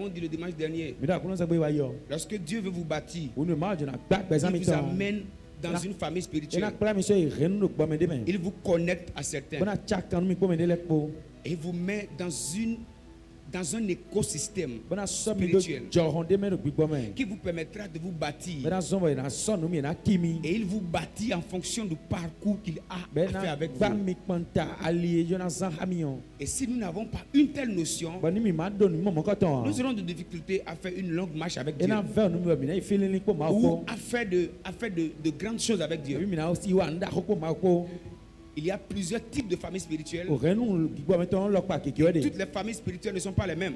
avons dit le dimanche dernier, lorsque Dieu veut vous bâtir, il vous amène dans une famille spirituelle. Il vous connecte à certains. Et vous met dans un écosystème spirituel qui vous permettra de vous bâtir. Et il vous bâtit en fonction du parcours qu'il a fait avec vous. Et si nous n'avons pas une telle notion, nous aurons des difficultés à faire une longue marche avec Dieu. Ou à faire de grandes choses avec Dieu. Il y a plusieurs types de familles spirituelles. Toutes les familles spirituelles ne sont pas les mêmes.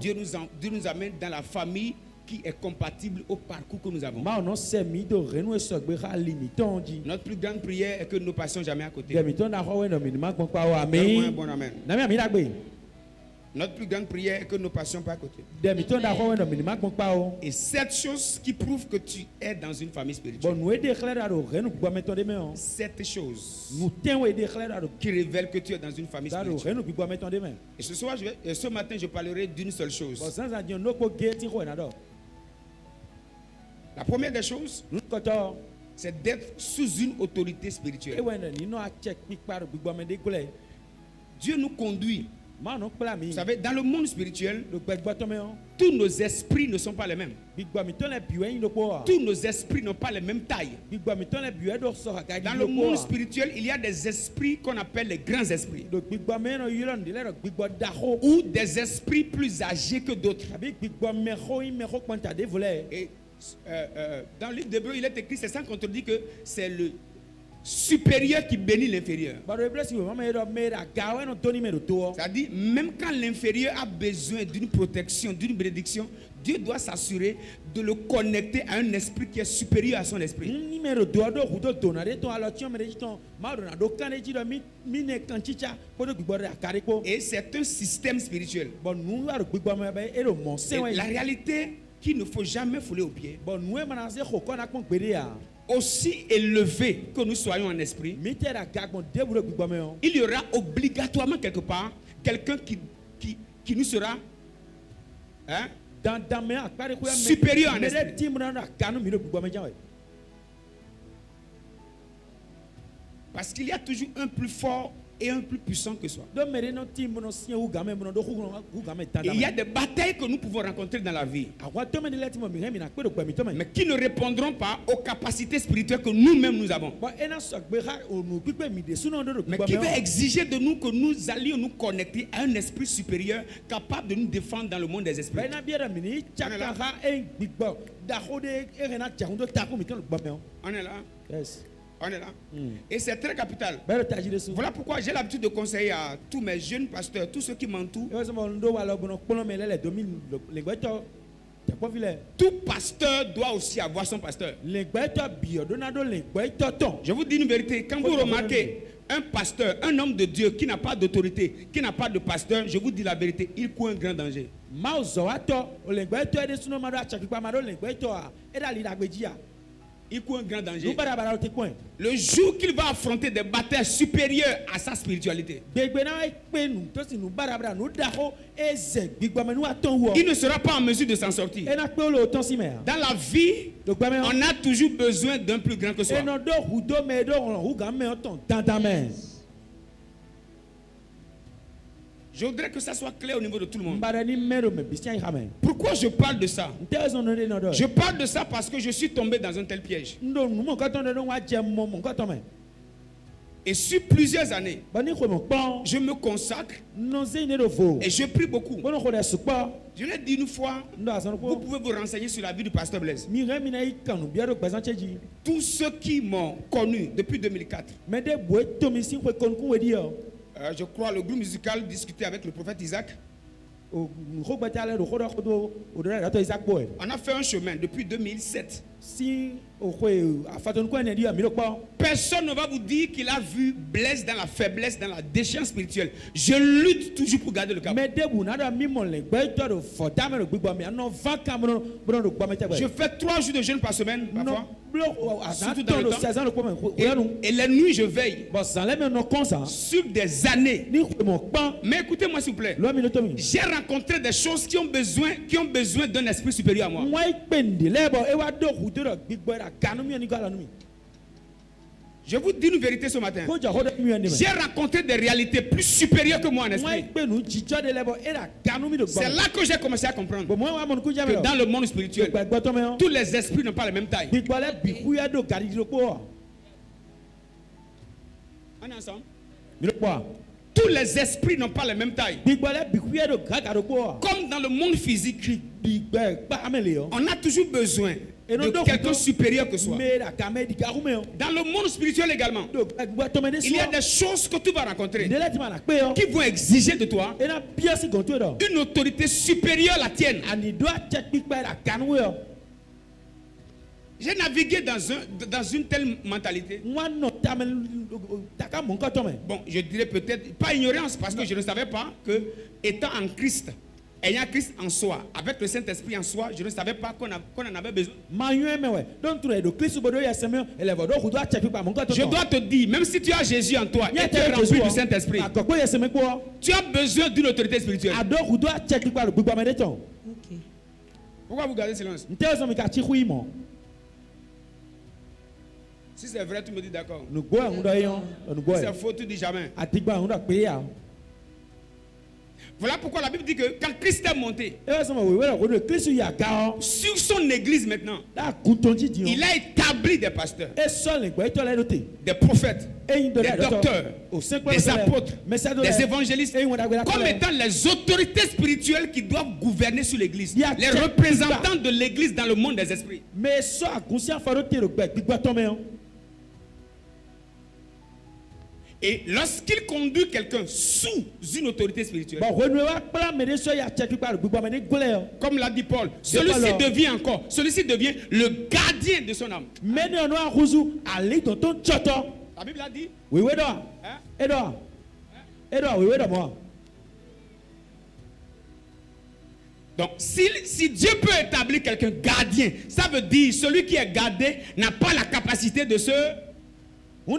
Dieu nous amène dans la famille qui est compatible au parcours que nous avons. Notre plus grande prière est que nous ne passions jamais à côté. Donne-moi un bon amen. Notre plus grande prière est que nous ne passions pas à côté. Et cette chose qui prouve que tu es dans une famille spirituelle. Cette chose qui révèle que tu es dans une famille spirituelle. Et ce matin, je parlerai d'une seule chose. La première des choses, c'est d'être sous une autorité spirituelle. Dieu nous conduit. Vous savez, dans le monde spirituel, tous nos esprits ne sont pas les mêmes. Tous nos esprits n'ont pas les mêmes tailles. Dans le monde spirituel, il y a des esprits qu'on appelle les grands esprits. Ou des esprits plus âgés que d'autres. Et dans le livre d'Hébreux, il est écrit, c'est sans contredit que c'est le supérieur qui bénit l'inférieur. C'est-à-dire, même quand l'inférieur a besoin d'une protection, d'une bénédiction, Dieu doit s'assurer de le connecter à un esprit qui est supérieur à son esprit. Et c'est un système spirituel. Et la réalité qu'il ne faut jamais fouler aux pieds, aussi élevé que nous soyons en esprit, il y aura obligatoirement quelque part quelqu'un qui nous sera supérieur en esprit. Parce qu'il y a toujours un plus fort et un plus puissant que soi. Et il y a des batailles que nous pouvons rencontrer dans la vie, mais qui ne répondront pas aux capacités spirituelles que nous-mêmes nous avons, mais qui va exiger de nous que nous allions nous connecter à un esprit supérieur capable de nous défendre dans le monde des esprits. On est là. Yes. On est là. Et c'est très capital. Voilà pourquoi j'ai l'habitude de conseiller à tous mes jeunes pasteurs, tous ceux qui m'entourent. Tout pasteur doit aussi avoir son pasteur. Je vous dis une vérité. Quand vous remarquez un pasteur, un homme de Dieu qui n'a pas d'autorité, qui n'a pas de pasteur, je vous dis la vérité, il court un grand danger. Il court un grand danger. Le jour qu'il va affronter des batailles supérieures à sa spiritualité, il ne sera pas en mesure de s'en sortir. Dans la vie, on a toujours besoin d'un plus grand que soi. Je voudrais que ça soit clair au niveau de tout le monde. Pourquoi je parle de ça? Je parle de ça parce que je suis tombé dans un tel piège. Et sur plusieurs années, je me consacre et je prie beaucoup. Je l'ai dit une fois, vous pouvez vous renseigner sur la vie du pasteur Blaise. Tous ceux qui m'ont connu depuis 2004, je crois le groupe musical discutait avec le prophète Isaac. On a fait un chemin depuis 2007. Personne ne va vous dire qu'il a vu Blaise dans la faiblesse, dans la déchéance spirituelle. Je lutte toujours pour garder le cap. Je fais 3 jours de jeûne par semaine, parfois. Surtout dans le temps. Et les nuits, je veille. Sur des années. Mais écoutez-moi s'il vous plaît. J'ai rencontré des choses qui ont besoin d'un esprit supérieur à moi. Je vous dis une vérité ce matin. J'ai rencontré des réalités plus supérieures que moi en esprit. C'est là que j'ai commencé à comprendre que dans le monde spirituel, tous les esprits n'ont pas la même taille. On est ensemble? Tous les esprits n'ont pas la même taille. Comme dans le monde physique, on a toujours besoin de quelqu'un supérieur que soi. Dans le monde spirituel également, il y a des choses que tu vas rencontrer qui vont exiger de toi une autorité supérieure à la tienne. J'ai navigué dans une telle mentalité. Bon, je dirais peut-être pas ignorance, parce que je ne savais pas que, étant en Christ, ayant Christ en soi, avec le Saint-Esprit en soi, je ne savais pas qu'on en avait besoin. Je dois te dire, même si tu as Jésus en toi et tu es rempli du Saint-Esprit, tu as besoin d'une autorité spirituelle. Pourquoi vous gardez silence? Si c'est vrai, tu me dis d'accord. Si c'est faux, tu dis jamais. Voilà pourquoi la Bible dit que quand Christ est monté sur son église maintenant, il a établi des pasteurs, des prophètes, des docteurs, des apôtres, des évangélistes, comme étant les autorités spirituelles qui doivent gouverner sur l'église, les représentants de l'église dans le monde des esprits. Et lorsqu'il conduit quelqu'un sous une autorité spirituelle, comme l'a dit Paul, celui-ci devient le gardien de son âme. La Bible a dit. Donc, si Dieu peut établir quelqu'un gardien, ça veut dire celui qui est gardé n'a pas la capacité de se... Ah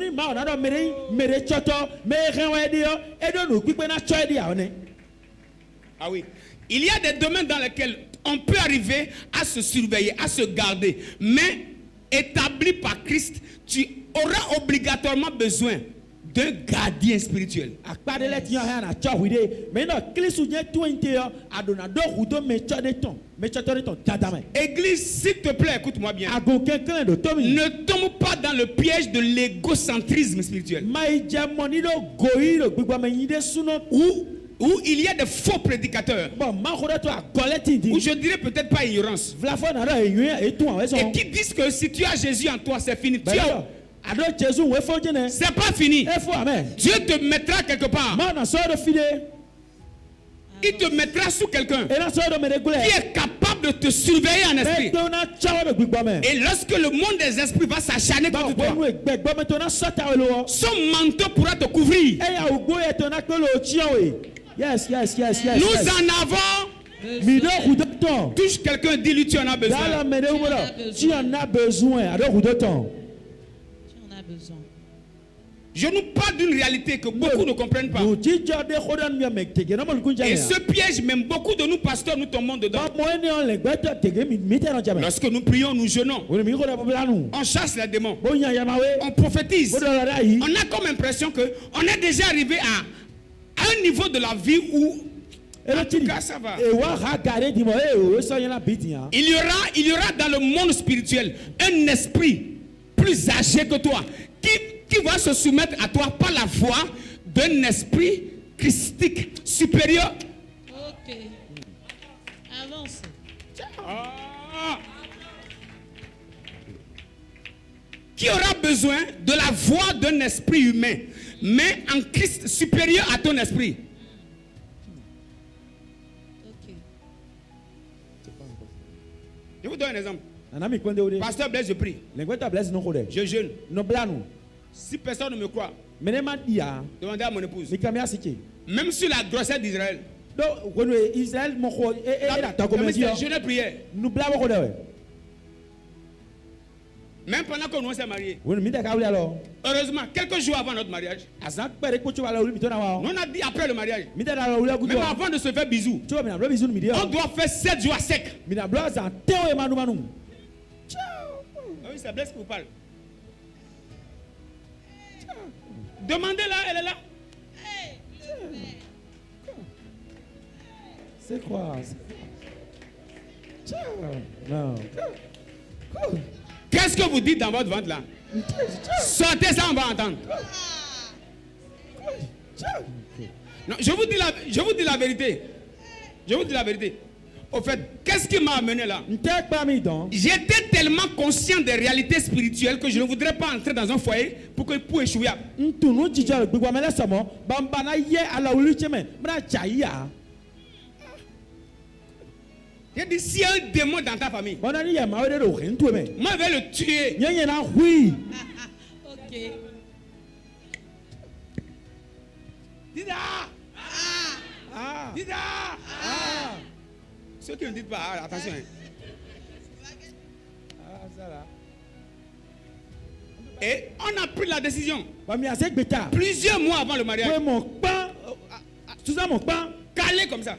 oui. Il y a des domaines dans lesquels on peut arriver à se surveiller, à se garder. Mais établi par Christ, tu auras obligatoirement besoin d'un gardien spirituel. Église, s'il te plaît, écoute-moi bien. Ne tombe pas dans le piège de l'égocentrisme spirituel. Où il y a des faux prédicateurs. Ou je dirais peut-être pas ignorance. Et qui disent que si tu as Jésus en toi, c'est fini. C'est pas fini. Dieu te mettra quelque part. Il te mettra sous quelqu'un qui est capable de te surveiller en esprit. Et lorsque le monde des esprits va s'acharner contre toi, son manteau pourra te couvrir. Nous en avons. Touche quelqu'un, dis-lui tu en as besoin. Tu en as besoin. Je nous parle d'une réalité que beaucoup ne comprennent pas. Et ce piège, même beaucoup de nous pasteurs, nous tombons dedans. Lorsque nous prions, nous jeûnons. On chasse les démons. On prophétise. On a comme impression qu'on est déjà arrivé à un niveau de la vie où... En tout cas, ça va. Il y aura dans le monde spirituel un esprit plus âgé que toi qui va se soumettre à toi par la voix d'un esprit christique supérieur. Ok. Avance. Qui aura besoin de la voix d'un esprit humain, mais en Christ supérieur à ton esprit. Je vous donne un exemple. Pasteur Blaise, je prie. Je jeûne. Si personne ne me croit, demandez à mon épouse. Même sur la grossesse d'Israël. Je ne priais. Même pendant que nous sommes mariés. Heureusement, quelques jours avant notre mariage. On a dit après le mariage. Même avant de se faire bisous. On doit faire 7 jours à sec. Oui, c'est Blaise qui vous parle. Demandez-la, elle est là. C'est quoi? Non. Qu'est-ce que vous dites dans votre ventre là? Sortez ça, on va entendre. Non, je vous dis la vérité. Je vous dis la vérité. Au fait, qu'est-ce qui m'a amené là? J'étais tellement conscient des réalités spirituelles que je ne voudrais pas entrer dans un foyer pour échouer. J'ai dit, s'il y a un démon dans ta famille, moi je vais le tuer. Ok. Dida! Dida! Ceux qui ne disent pas, attention. Et on a pris la décision. Plusieurs mois avant le mariage. Calé comme ça.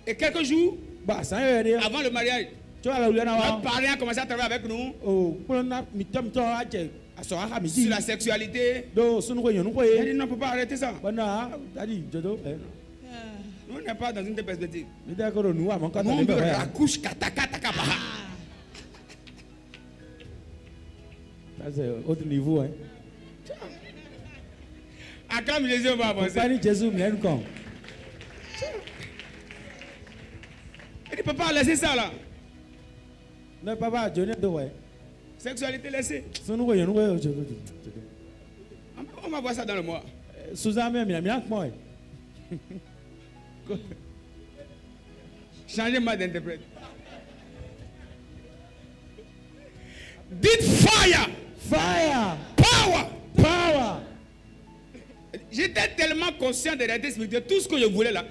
Et quelques jours avant le mariage, notre parrain a commencé à travailler avec nous sur la sexualité. Il a dit non, on ne peut pas arrêter ça. Nous, on n'est pas dans une telle perspective. Nous, on me raccouche kata. C'est autre niveau. Acclame Jésus, on va avancer. Il dit, papa, laissez ça là. Non, papa, je n'ai pas. Sexualité, laissez. On va voir ça dans le mois. Changez moi d'interprète. Dites fire. Fire. Power. Power. J'étais tellement conscient des réalités spirituelles. Tout ce que je voulais là,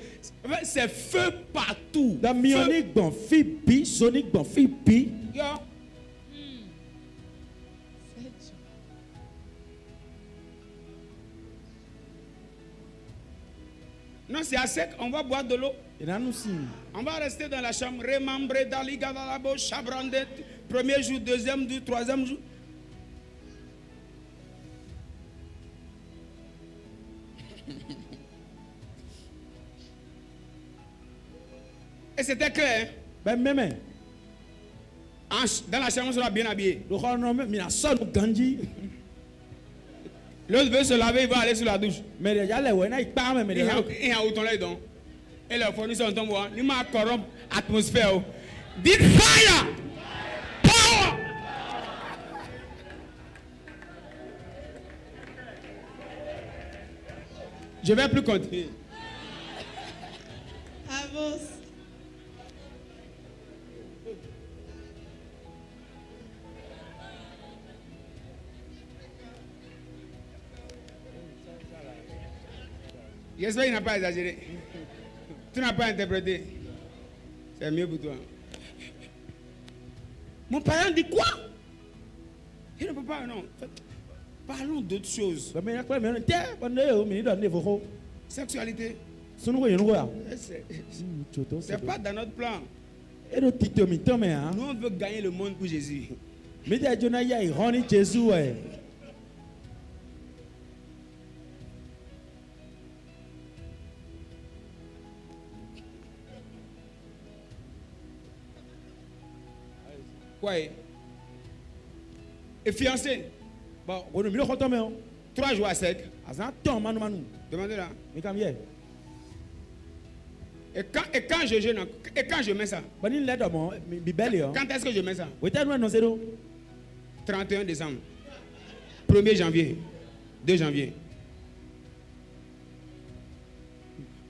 c'est feu partout. Non, c'est à sec. On va boire de l'eau. On va rester dans la chambre. Remembré d'Aliga dans la bouche. Chabrandé. Premier jour, deuxième jour, troisième jour. Et c'était clair. Ben, même. Dans la chambre, on sera bien habillé. L'autre veut se laver, il va aller sur la douche. Il y a où ton lait donc. Et le fournisseur tombe. Il m'a corrompu l'atmosphère. Dites fire! Power! Je vais plus continuer. Avance. J'espère qu'il n'a pas exagéré. Tu n'as pas interprété. C'est mieux pour toi. Mon parent dit quoi? Il ne peut pas, non. Parlons d'autres choses. Sexualité. C'est pas dans notre plan. Nous, on veut gagner le monde pour Jésus. Quoi? Et fiancé? Bon, 3 jours à sec. Demandez-la. Et quand je jeûne, et quand je mets ça? Quand est-ce que je mets ça? 31 décembre. 1er janvier. 2 janvier.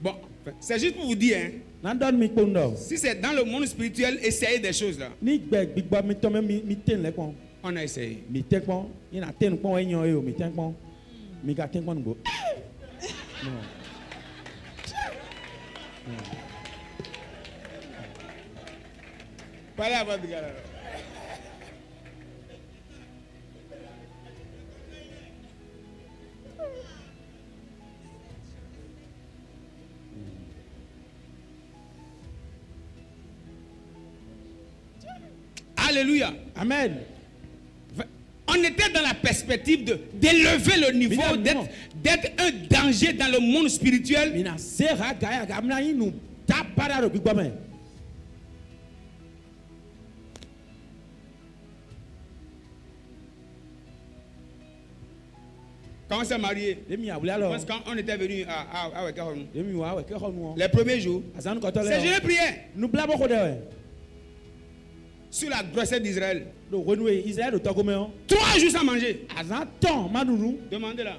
Bon, c'est juste pour vous dire, hein, Si c'est dans le monde spirituel, essayez des choses là. On a essayé. Parlez à votre gars. Alléluia. Amen. On était dans la perspective d'élever le niveau, d'être un danger dans le monde spirituel. Quand on s'est marié, quand on était venu à Wekahonou, les premiers jours, c'est je priais sur la grossesse d'Israël. 3 jours sans manger. Demandez-la.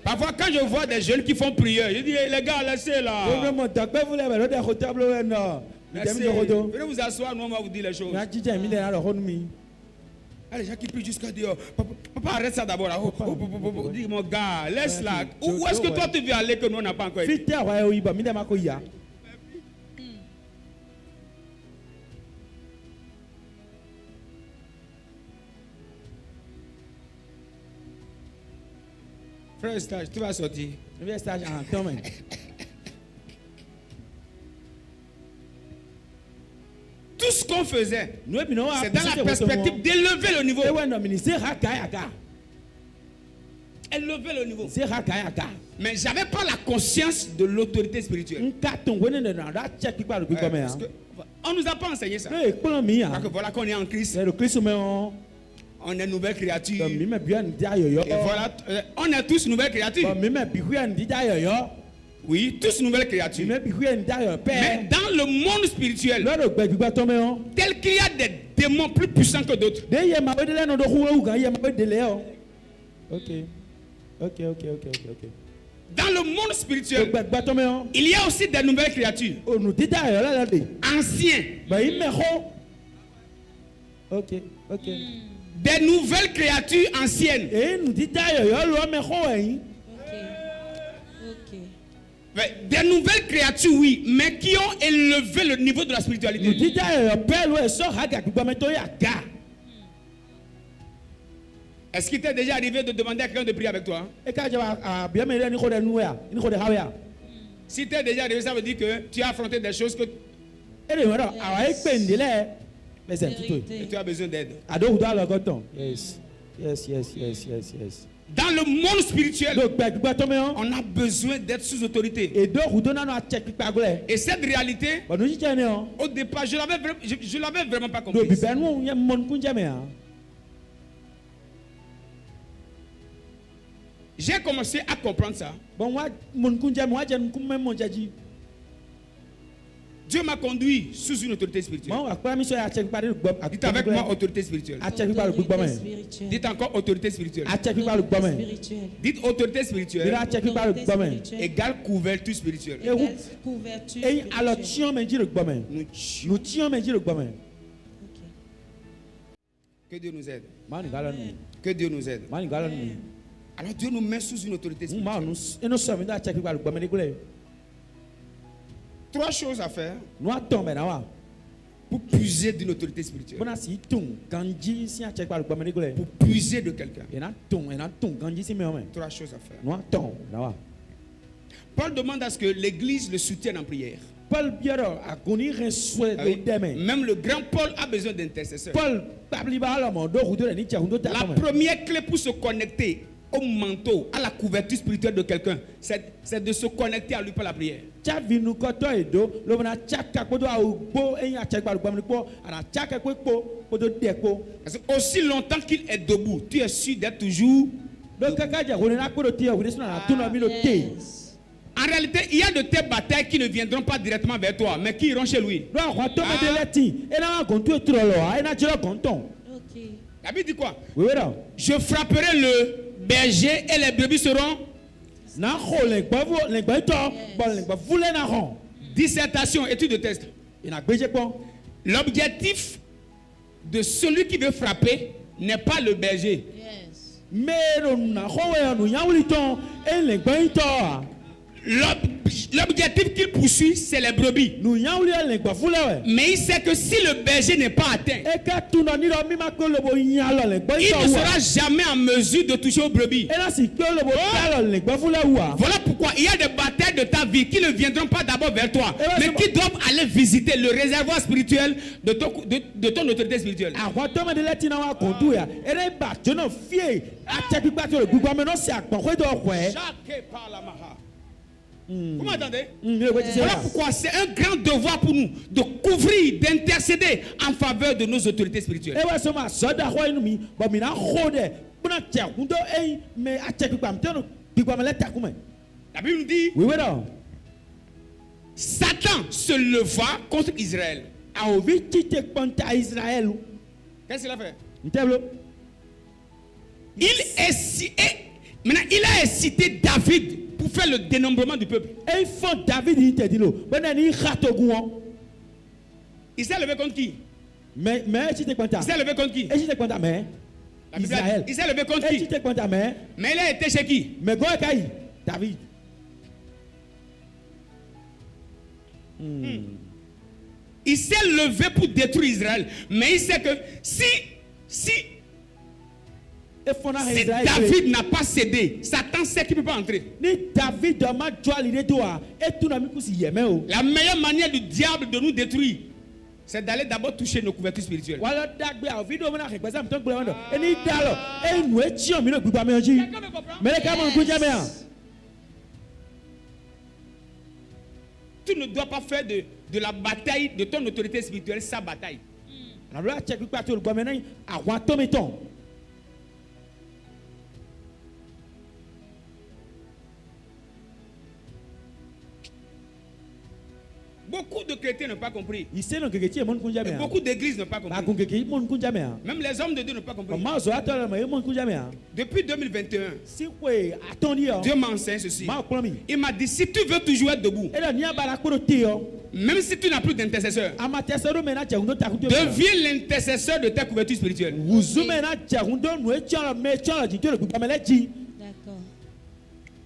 Parfois, quand je vois des jeunes qui font prière, je dis, les gars, laissez là. Venez vous asseoir, nous on va vous dire les choses. Ah, les gens qui prient jusqu'à dire, papa, arrête ça d'abord. Dis, mon gars, laisse là. Où est-ce que toi tu veux aller que nous on n'a pas encore été? Frère Stage, tu vas sortir. Tout ce qu'on faisait, c'est dans la perspective d'élever le niveau. Élever le niveau. Mais j'avais pas la conscience de l'autorité spirituelle. On nous a pas enseigné ça. Parce que voilà qu'on est en Christ. On est nouvelle créature. Et voilà, on est tous nouvelles créatures. Oui, tous nouvelles créatures. Mais dans le monde spirituel, tel qu'il y a des démons plus puissants que d'autres. Ok. Dans le monde spirituel, il y a aussi des nouvelles créatures. Anciens. Ok. Des nouvelles créatures anciennes. Des nouvelles créatures, oui, mais qui ont élevé le niveau de la spiritualité. Est-ce qu'il t'est déjà arrivé de demander à quelqu'un de prier avec toi? Si t'es déjà arrivé, ça veut dire que tu as affronté des choses que et tu as besoin d'aide. Yes. Dans le monde spirituel, on a besoin d'être sous autorité. Et cette réalité, au départ, je l'avais vraiment pas compris. J'ai commencé à comprendre ça. Dieu m'a conduit sous une autorité spirituelle. Dites avec moi autorité spirituelle. Dites encore autorité spirituelle. Dites autorité spirituelle égale couverture spirituelle. Que Dieu nous aide. Que Dieu nous aide. Alors Dieu nous met sous une autorité spirituelle. 3 choses à faire pour puiser d'une autorité spirituelle. Pour puiser de quelqu'un. 3 choses à faire. Paul demande à ce que l'église le soutienne en prière. Même le grand Paul a besoin d'intercesseurs. La première clé pour se connecter au manteau, à la couverture spirituelle de quelqu'un, c'est de se connecter à lui par la prière. Parce que aussi longtemps qu'il est debout, tu es sûr d'être toujours. En réalité, il y a de tes batailles qui ne viendront pas directement vers toi, mais qui iront chez lui. La Bible dit quoi? Oui, oui, non. Je frapperai le berger et les brebis seront. Dissertation, étude de test. L'objectif de celui qui veut frapper n'est pas le berger. Yes. L'objectif qu'il poursuit, c'est les brebis. Mais il sait que si le berger n'est pas atteint, il ne sera jamais en mesure de toucher aux brebis. Voilà pourquoi il y a des batailles de ta vie qui ne viendront pas d'abord vers toi, mais qui doivent aller visiter le réservoir spirituel de ton autorité spirituelle. Vous m'entendez? Voilà pourquoi c'est un grand devoir pour nous de couvrir, d'intercéder en faveur de nos autorités spirituelles. La Bible nous dit, Satan se leva contre Israël. Qu'est-ce qu'il a fait? Maintenant, il a incité David pour faire le dénombrement du peuple. Il s'est levé contre qui? Il s'est levé contre qui? Israël. Il s'est levé contre qui? Mais il a été chez qui? David. Il s'est levé pour détruire Israël. Mais il sait que si David n'a pas cédé, Satan sait qu'il ne peut pas entrer. La meilleure manière du diable de nous détruire, c'est d'aller d'abord toucher nos couvertures spirituelles. Tu ne dois pas faire de la bataille de ton autorité spirituelle sa bataille. Beaucoup de chrétiens n'ont pas compris. Et beaucoup d'églises n'ont pas compris. Même les hommes de Dieu n'ont pas compris. Depuis 2021, Dieu m'a enseigné ceci. Il m'a dit, si tu veux toujours être debout, même si tu n'as plus d'intercesseur, deviens l'intercesseur de ta couverture spirituelle.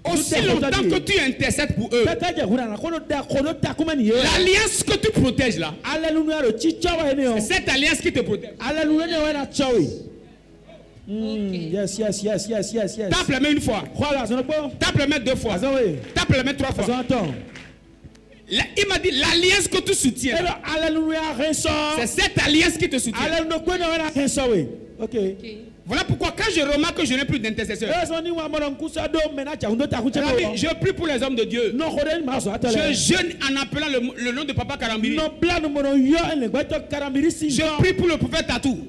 Aussi longtemps que tu intercèdes pour eux, l'alliance que tu protèges là, c'est cette alliance qui te protège. Yes. Tape les mains une fois. Tape les mains deux fois. Tape les mains trois fois. Il m'a dit l'alliance que tu soutiens, c'est cette alliance qui te soutient. Voilà pourquoi quand je remarque que je n'ai plus d'intercesseur, je prie pour les hommes de Dieu. Je jeûne en appelant le nom de Papa Karambiri. Je prie pour le prophète Tatou.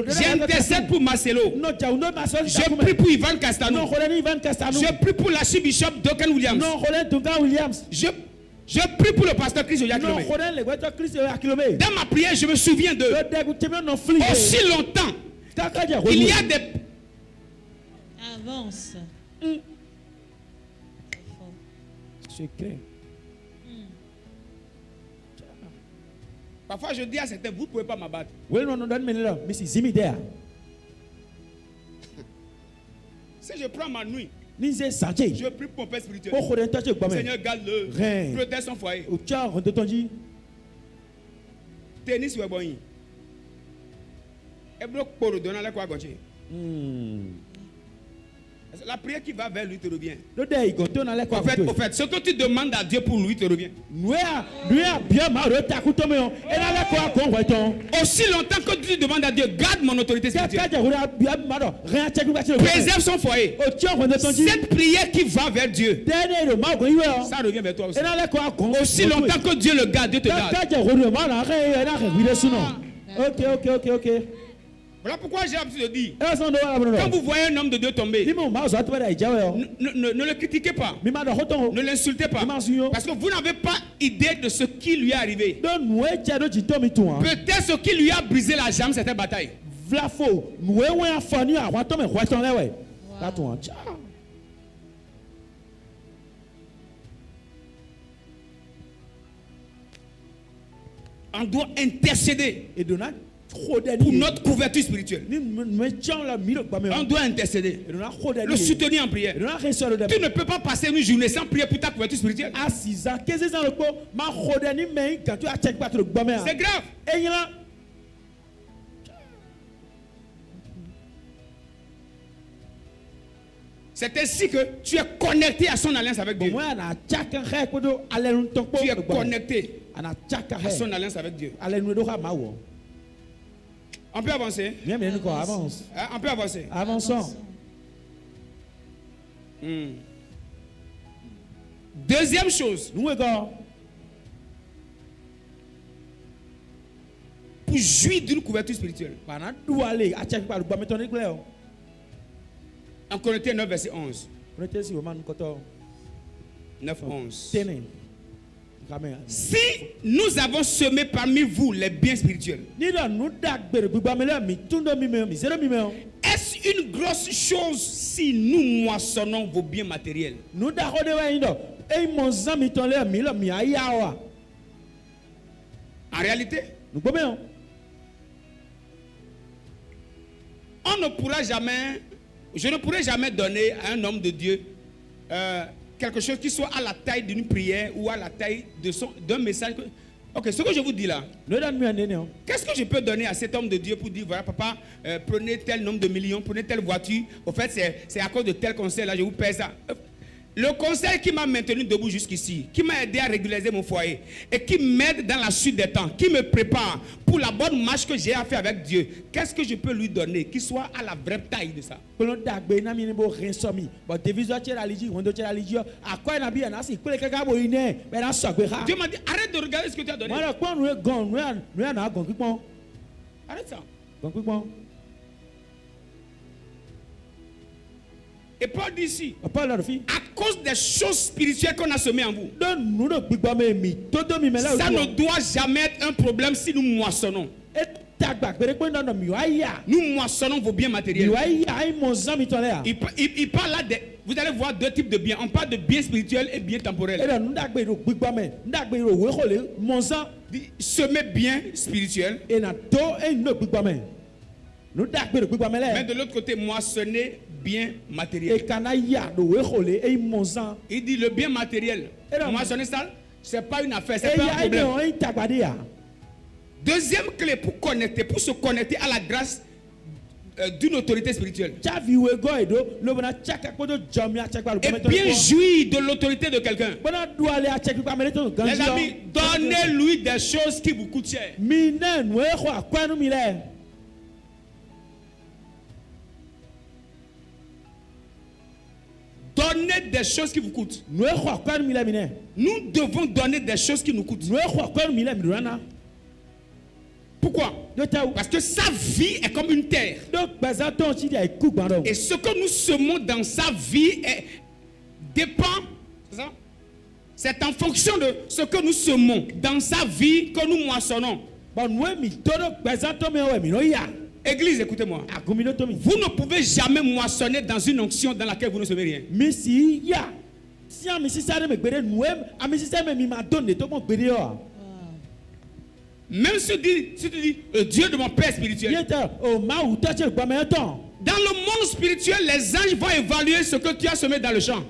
J'intercède pour Marcelo. Je prie pour Ivan Castano. Je prie pour l'archibishop Duncan Williams. Je prie pour le pasteur Chris Oyakilome. Dans ma prière, je me souviens d'eux. Aussi longtemps il y a des... Avance. Secret. Parfois je dis à certains, vous ne pouvez pas m'abattre. Si je prends ma nuit, je prie pour mon père spirituel. Seigneur, garde-le. Protège son foyer. Tennis ou bon. La prière qui va vers lui te revient. Au fait, ce que tu demandes à Dieu pour lui te revient. Aussi longtemps que tu demandes à Dieu, garde mon autorité spirituelle. Préserve son foyer. Cette prière qui va vers Dieu, ça revient vers toi aussi. Aussi longtemps que Dieu le garde, Dieu te garde. Ok. Voilà pourquoi j'ai l'habitude de dire, quand vous voyez un homme de Dieu tomber, ne le critiquez pas, ne l'insultez pas, parce que vous n'avez pas idée de ce qui lui est arrivé. Peut-être ce qui lui a brisé la jambe, c'était bataille. Vlafo, nous avons un fani à Watom et Watom. Là, tout le on doit intercéder pour notre couverture spirituelle. On doit intercéder. Le soutenir en prière. Tu ne peux pas passer une journée sans prier pour ta couverture spirituelle. C'est grave. C'est ainsi que tu es connecté à son alliance avec Dieu. Tu es connecté à son alliance avec Dieu. On peut avancer. On peut avancer. Avançons. Deuxième chose. Pour jouir d'une couverture spirituelle. En Corinthiens 9, verset 11. 9, 11. Si nous avons semé parmi vous les biens spirituels, est-ce une grosse chose si nous moissonnons vos biens matériels? En réalité, on ne pourra jamais, je ne pourrai jamais donner à un homme de Dieu quelque chose qui soit à la taille d'une prière ou à la taille d'un message. Ok, ce que je vous dis là, qu'est-ce que je peux donner à cet homme de Dieu pour dire, voilà papa, prenez tel nombre de millions, prenez telle voiture, au fait c'est à cause de tel conseil là, je vous paie ça. Le conseil qui m'a maintenu debout jusqu'ici, qui m'a aidé à régulariser mon foyer et qui m'aide dans la suite des temps, qui me prépare pour la bonne marche que j'ai à faire avec Dieu, qu'est-ce que je peux lui donner qui soit à la vraie taille de ça? Dieu m'a dit, arrête de regarder ce que tu as donné. Arrête ça. Et Paul dit ici, à cause des choses spirituelles qu'on a semées en vous, ça ne doit jamais être un problème si nous moissonnons. Nous moissonnons vos biens matériels. Il parle là, vous allez voir deux types de biens. On parle de biens spirituels et biens temporels. Semer bien spirituel. Mais de l'autre côté, moissonner bien matériel. Il dit le bien matériel. Moissonner ça, c'est pas une affaire, c'est pas un problème. Deuxième clé pour se connecter à la grâce d'une autorité spirituelle. Et bien jouir de l'autorité de quelqu'un. Les amis, donnez-lui des choses qui vous coûtent cher. Donnez des choses qui vous coûtent. Nous devons donner des choses qui nous coûtent. Pourquoi? Parce que sa vie est comme une terre. Et ce que nous semons dans sa vie dépend. C'est en fonction de ce que nous semons dans sa vie que nous moissonnons. Église, écoutez-moi. Vous ne pouvez jamais moissonner dans une onction dans laquelle vous ne semez rien. Même si tu dis Dieu de mon Père spirituel. Dans le monde spirituel, les anges vont évaluer ce que tu as semé dans le champ.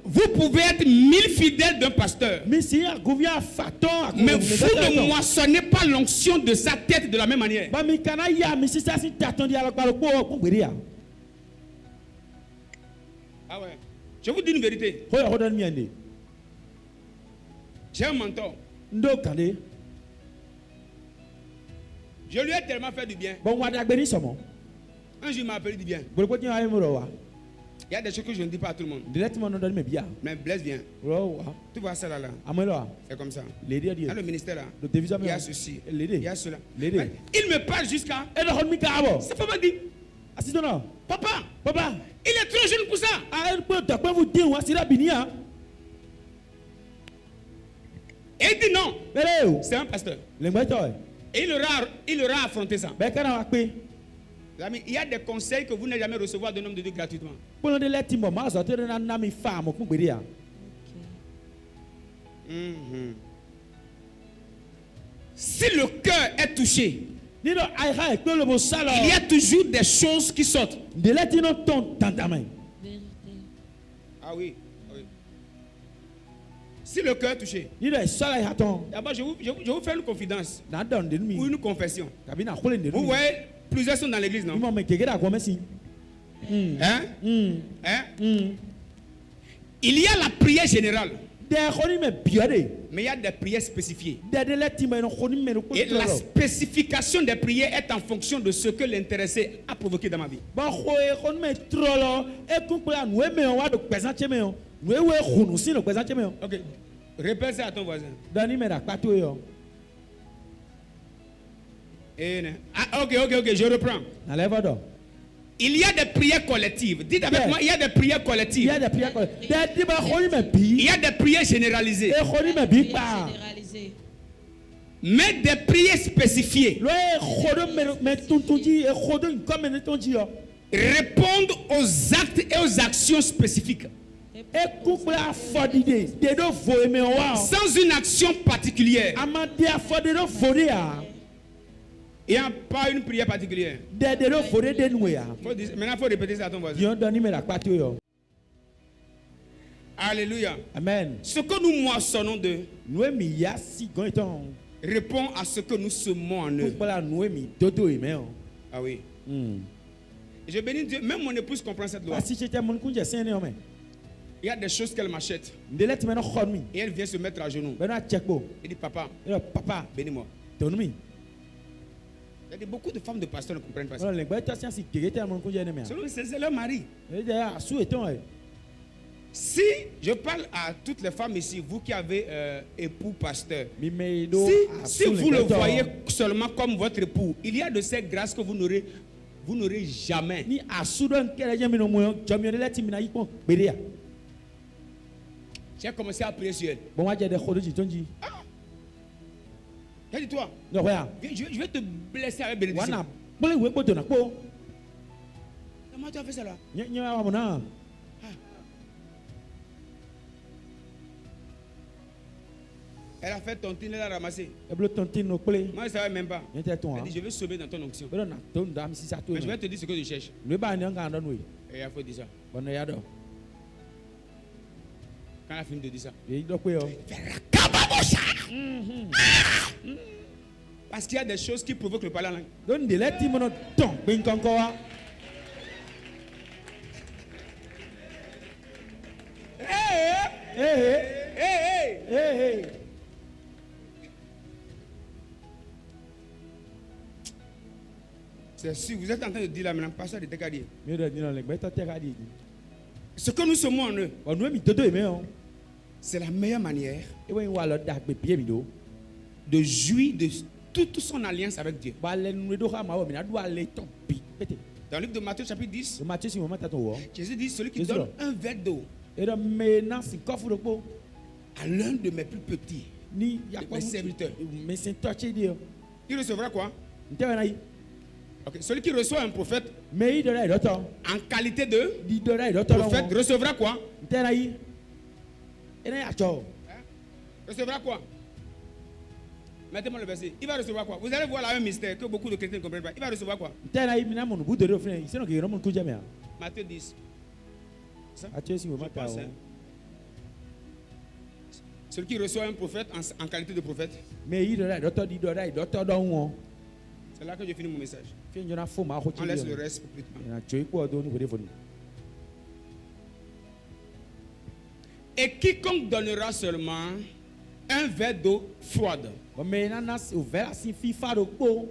Vous pouvez être 1000 fidèles d'un pasteur. Mais vous ne moissonnez pas l'onction de sa tête de la même manière. Ah ouais. Je vous dis une vérité. J'ai un mentor. Je lui ai tellement fait du bien. Un jour, il m'a appelé du bien. Il y a des choses que je ne dis pas à tout le monde. Mais Blaise vient. Tu vois ça là. C'est comme ça. Dans le ministère là, il y a ceci. Il y a cela. Il me parle jusqu'à. Sa femme m'a dit, Papa, il est trop jeune pour ça. Et il dit non, Non, c'est un pasteur. Et il aura affronté ça. Amis, il y a des conseils que vous n'allez jamais recevoir d'un homme de Dieu gratuitement. Si le cœur est touché, il y a toujours des choses qui sortent. Ah oui, oui. Si le cœur est touché, d'abord je vous fais une confidence ou une confession. Vous voyez, plusieurs sont dans l'église, non? Hein? Il y a la prière générale. Mais il y a des prières spécifiées. Et la spécification des prières est en fonction de ce que l'intéressé a provoqué dans ma vie. Ok. Répète ça à ton voisin. Ah, ok, je reprends. Il y a des prières collectives. Dites avec moi, il y a des prières collectives. Il y a des prières généralisées. Mais des prières spécifiées répondent aux actes et aux actions spécifiques. Sans une action particulière. Il n'y a pas une prière particulière. Maintenant, il faut répéter ça à ton voisin. Alléluia. Amen. Ce que nous moissonnons d'eux répond à ce que nous semons en eux. Ah oui. Je bénis Dieu. Même mon épouse comprend cette loi. Il y a des choses qu'elle m'achète. Et elle vient se mettre à genoux. Elle dit, papa, bénis-moi. Il y a beaucoup de femmes de pasteurs ne comprennent pas ça. C'est leur mari. Si je parle à toutes les femmes ici, vous qui avez époux pasteur, si vous le voyez seulement comme votre époux, il y a de ces grâces que vous n'aurez jamais. J'ai commencé à prier sur elle. Dis-toi, je vais te blesser avec bénédiction. Comment tu as fait ça là? Elle a fait tontine, elle a ramassé. Moi je ne savais même pas. Elle dit, je vais sauver dans ton onction. Mais je vais te dire ce que je cherche. Et il faut dire ça. Quand elle a fini de dire ça, parce qu'il y a des choses qui provoquent le parler en langue. C'est sûr, vous êtes en train de dire là maintenant, pasteur de Tekadi. Ce que nous sommes en eux, c'est la meilleure manière de jouir de toute son alliance avec Dieu. Dans le livre de Matthieu chapitre 10, Jésus dit, celui qui donne un verre d'eau à l'un de mes plus petits, mes serviteurs, il recevra quoi? Okay. Celui qui reçoit un prophète en qualité de prophète recevra quoi? Recevra quoi? Mettez-moi le verset. Il va recevoir quoi? Vous allez voir là un mystère que beaucoup de chrétiens ne comprennent pas. Il va recevoir quoi? Matthieu 10. Celui qui reçoit un prophète en qualité de prophète. C'est là que je finis mon message. On laisse le reste pour plus tard. Et quiconque donnera seulement un verre d'eau froide.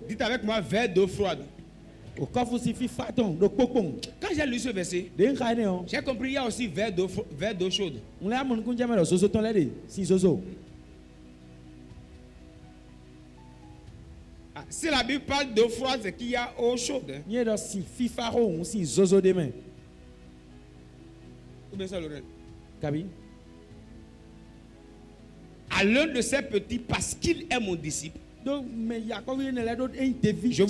Dites avec moi, verre d'eau froide. Quand j'ai lu ce verset, j'ai compris qu'il y a aussi verre d'eau chaude. Ah, si la Bible parle d'eau froide, c'est qu'il y a eau chaude. Hein? Ou bien ça, Lorraine? à l'un de ses petits parce qu'il est mon disciple, je vous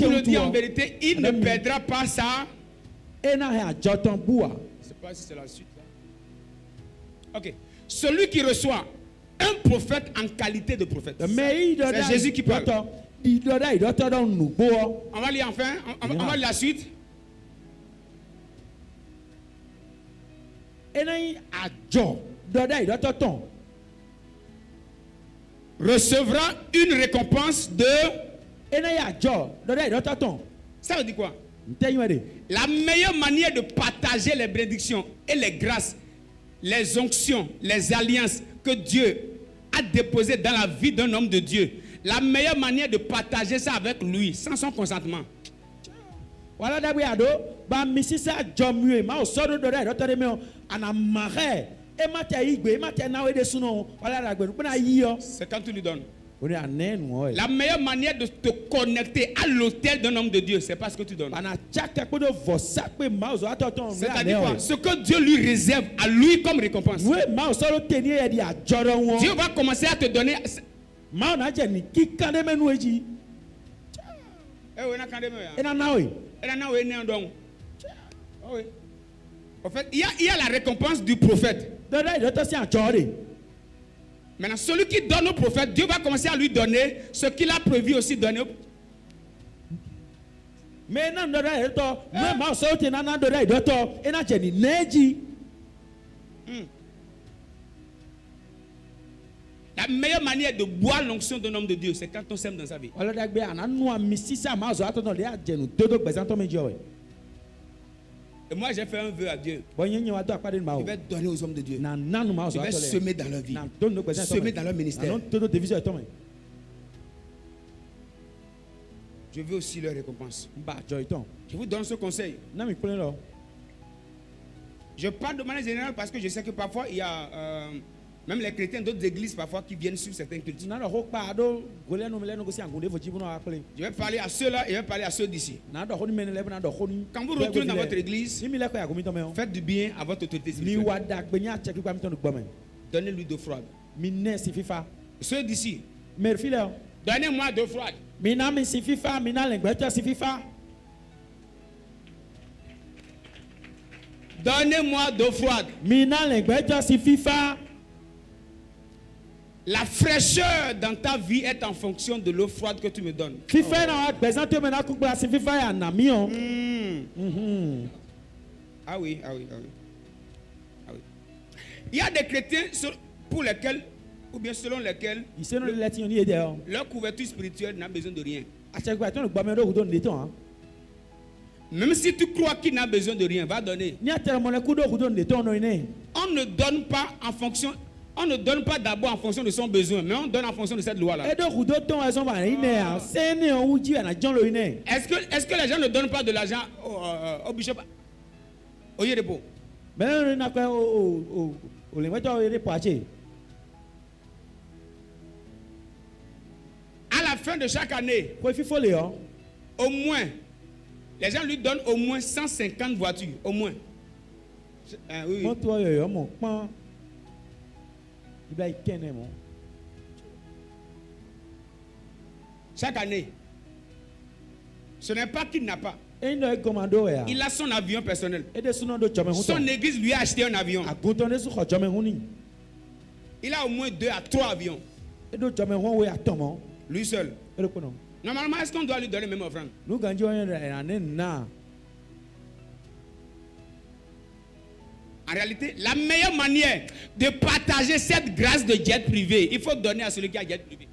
le dis en vérité, il ne perdra pas ça. Je ne sais pas si c'est la suite. Ok. Celui qui reçoit un prophète en qualité de prophète. C'est Jésus qui parle. On va lire enfin. On va lire la suite. Recevra une récompense de. Ça veut dire quoi? La meilleure manière de partager les bénédictions et les grâces, les onctions, les alliances que Dieu a déposées dans la vie d'un homme de Dieu, la meilleure manière de partager ça avec lui, sans son consentement. C'est quand tu lui donnes. La meilleure manière de te connecter à l'autel d'un homme de Dieu, c'est parce que tu donnes. C'est-à-dire quoi? Ce que Dieu lui réserve à lui comme récompense. Dieu va commencer à te donner. En fait, il y a la récompense du prophète. Maintenant, celui qui donne au prophète, Dieu va commencer à lui donner ce qu'il a prévu aussi donner. La meilleure manière de boire l'onction d'un homme de Dieu, c'est quand on sème dans sa vie. Et moi, j'ai fait un vœu à Dieu. Je vais donner aux hommes de Dieu. Je vais semer dans leur vie. Semer dans leur ministère. Je veux aussi leur récompense. Je vous donne ce conseil. Je parle de manière générale parce que je sais que parfois il y a même les chrétiens d'autres églises parfois qui viennent sur certains cultes. Je vais parler à ceux-là et je vais parler à ceux d'ici. Quand vous retournez dans votre église, faites du bien à votre autorité spirituelle. Donnez-lui d'eau froide. Ceux d'ici, donnez-moi d'eau froide. Donnez-moi d'eau froide. La fraîcheur dans ta vie est en fonction de l'eau froide que tu me donnes. Ah oui. Il y a des chrétiens pour lesquels, ou bien selon lesquels, leur couverture spirituelle n'a besoin de rien. Même si tu crois qu'il n'a besoin de rien, va donner. On ne donne pas en fonction. On ne donne pas d'abord en fonction de son besoin, mais on donne en fonction de cette loi-là. Est-ce que les gens ne donnent pas de l'argent au bishop au Yérepo? À la fin de chaque année, au moins, les gens lui donnent au moins 150 voitures. Au moins. Oui. Chaque année. Ce n'est pas qu'il n'a pas. Il a son avion personnel. Son église lui a acheté un avion. Il a au moins 2 à 3 avions. Lui seul. Normalement, est-ce qu'on doit lui donner même offrande? En réalité, la meilleure manière de partager cette grâce de jet privé, il faut donner à celui qui a jet privé.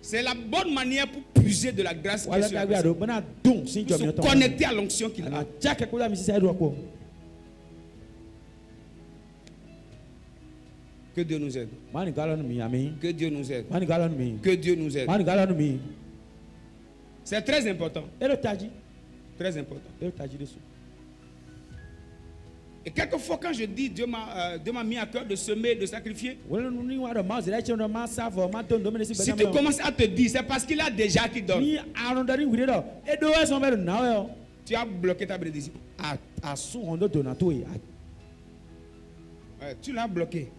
C'est la bonne manière pour puiser de la grâce pour se connecter à l'onction qu'il a. Que Dieu nous aide. Que Dieu nous aide. Que Dieu nous aide. C'est très important. Très important. Et quelquefois quand je dis Dieu m'a mis à cœur de semer, de sacrifier, si tu commences à te dire c'est parce qu'il a déjà qui donne. Tu as bloqué ta bénédiction. Tu l'as bloqué.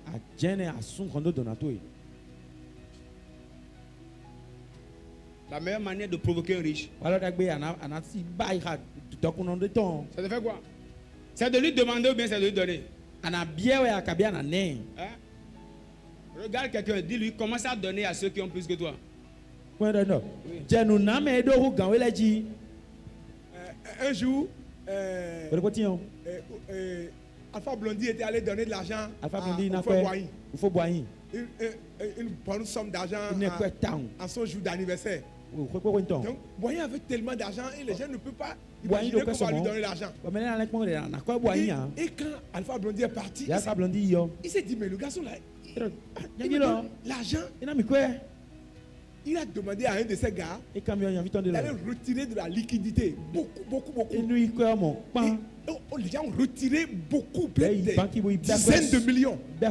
La meilleure manière de provoquer un riche, ça te fait quoi? C'est de lui demander ou bien c'est de lui donner? Hein? Regarde quelqu'un, dis-lui, commence à donner à ceux qui ont plus que toi. Un jour, Alpha Blondy était allé donner de l'argent à une bonne somme d'argent à son jour d'anniversaire. Donc, Boyen avait tellement d'argent et les gens ne peuvent pas imaginer qu'on va lui donner l'argent. Et quand Alpha Blondy est parti, il s'est dit, mais le garçon là, il me donne l'argent. Il a demandé à un de ses gars d'aller retirer de la liquidité. Beaucoup. Et les gens ont retiré beaucoup, des dizaines de millions. Et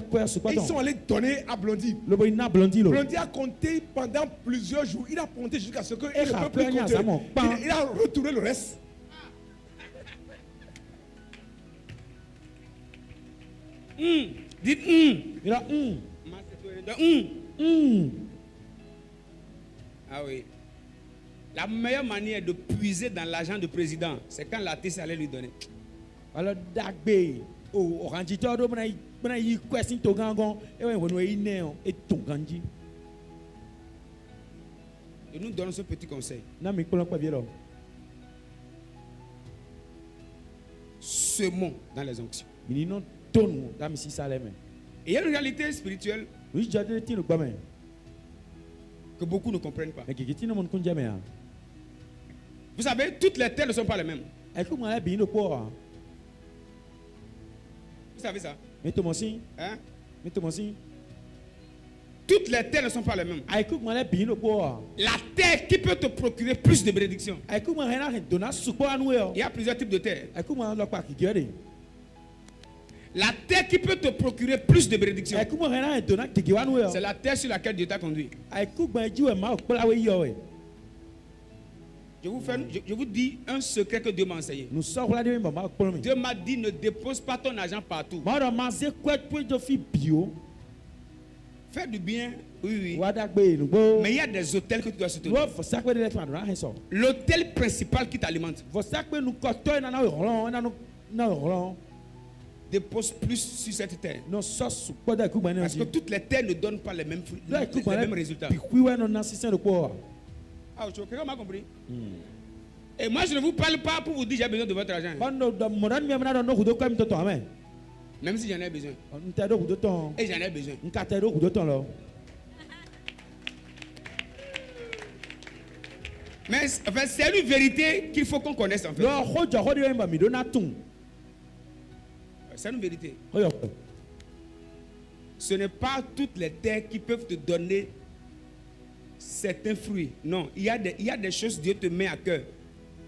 ils sont allés donner à Blondy. Blondy a compté pendant plusieurs jours. Il a compté jusqu'à ce qu'il ne peut plus compter. Il a retourné le reste. Dites Il a Ah oui. La meilleure manière de puiser dans l'argent du président, c'est quand l'artiste allait lui donner. Alors, Et nous donnons ce petit conseil. Semons dans les onctions. Et il y a une réalité spirituelle que beaucoup ne comprennent pas. Vous savez, toutes les terres ne sont pas les mêmes. Vous savez ça? Hein? Toutes les terres ne sont pas les mêmes. La terre qui peut te procurer plus de bénédictions. Il y a plusieurs types de terres. La terre qui peut te procurer plus de bénédictions, c'est la terre sur laquelle Dieu t'a conduit. Je vous dis un secret que Dieu m'a enseigné. Dieu m'a dit, ne dépose pas ton argent partout. Fais du bien, oui. Mais il y a des hôtels que tu dois soutenir. L'hôtel principal qui t'alimente. Dépose plus sur cette terre. Parce que toutes les terres ne donnent pas les mêmes fruits, les mêmes résultats. Ah, quelqu'un m'a compris? Et moi, je ne vous parle pas pour vous dire j'ai besoin de votre argent. Même si j'en ai besoin. Et j'en ai besoin. Mais enfin, c'est une vérité qu'il faut qu'on connaisse en fait. C'est une vérité. Ce n'est pas toutes les terres qui peuvent te donner certains fruits. Non, il y a des choses que Dieu te met à cœur.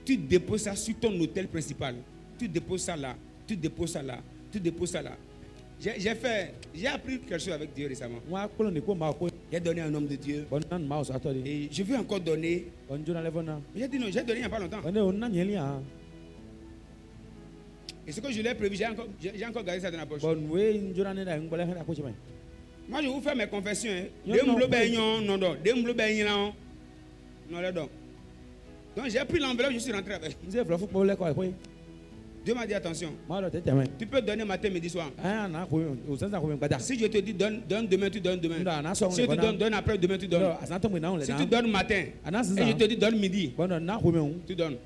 Tu déposes ça sur ton hôtel principal. Tu déposes ça là. Tu déposes ça là. Tu déposes ça là. J'ai appris quelque chose avec Dieu récemment. J'ai donné à un homme de Dieu. Et je veux encore donner. J'ai dit non, j'ai donné il n'y a pas longtemps. Et ce que je l'ai prévu, j'ai encore gardé ça dans la poche. Moi, je vous fais mes confessions. Donc, j'ai pris l'enveloppe, je suis rentré avec. Dieu m'a dit attention. Tu peux donner matin, midi, soir. Si je te dis donne demain, tu donnes demain. Si je te donne après demain, tu donnes. Si tu donnes matin, et je te dis donne midi, tu donnes.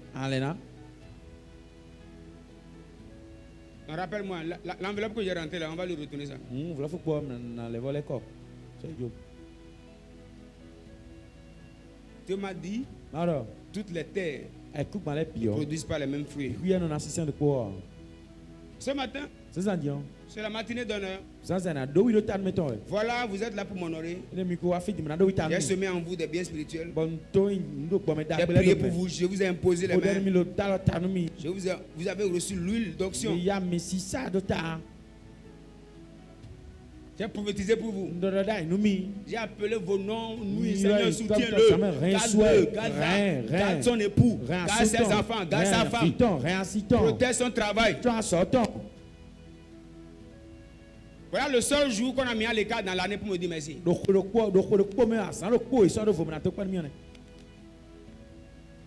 Rappelle-moi, l'enveloppe que j'ai rentrée là, on va lui retourner ça. Dieu m'a dit, toutes les terres ne produisent pas les mêmes fruits. Ce matin, c'est la matinée d'honneur. Voilà, vous êtes là pour m'honorer. J'ai semé en vous des biens spirituels. J'ai prié pour vous, je vous ai imposé les mains. Vous avez reçu l'huile d'onction. J'ai prophétisé pour vous. J'ai appelé vos noms. Nous, Seigneur, soutiens-le. Garde son époux. Garde ses enfants. Garde sa femme. Protège son travail. Voilà le seul jour qu'on a mis à l'écart dans l'année pour me dire merci.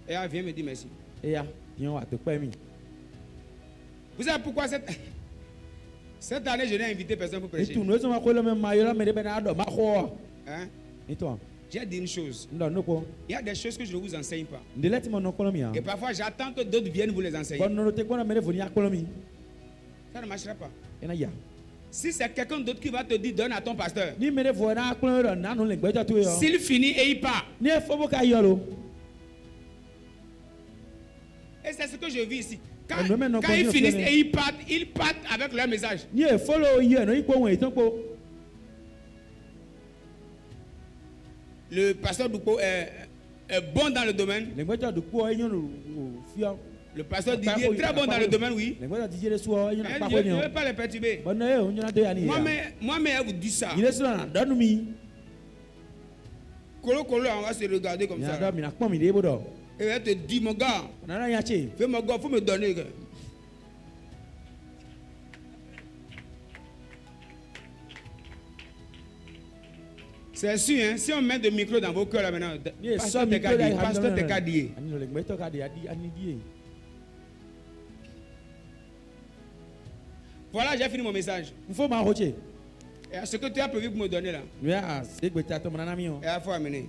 Et elle vient me dire merci. Vous savez pourquoi cette année je n'ai invité personne pour prêcher? Hein? Et toi? J'ai dit une chose. Il y a des choses que je ne vous enseigne pas. Et parfois j'attends que d'autres viennent vous les enseigner. Ça ne marchera pas. Si c'est quelqu'un d'autre qui va te dire donne à ton pasteur, s'il finit et il part, et c'est ce que je vis ici. Quand ils finissent et ils partent avec leur message. Le pasteur Douko est bon dans le domaine. Le pasteur Didier est très bon dans le domaine, oui. Je ne veux pas les perturber. Moi-même, elle vous dit ça. Kolo, on va se regarder comme ça. Et elle te dit, mon gars, fais mon gars, il faut me donner. C'est sûr, hein, si on met des micros dans vos cœurs là maintenant, pasteur Tekadi. Voilà, j'ai fini mon message. Et ce que tu as prévu pour me donner là, il faut amener.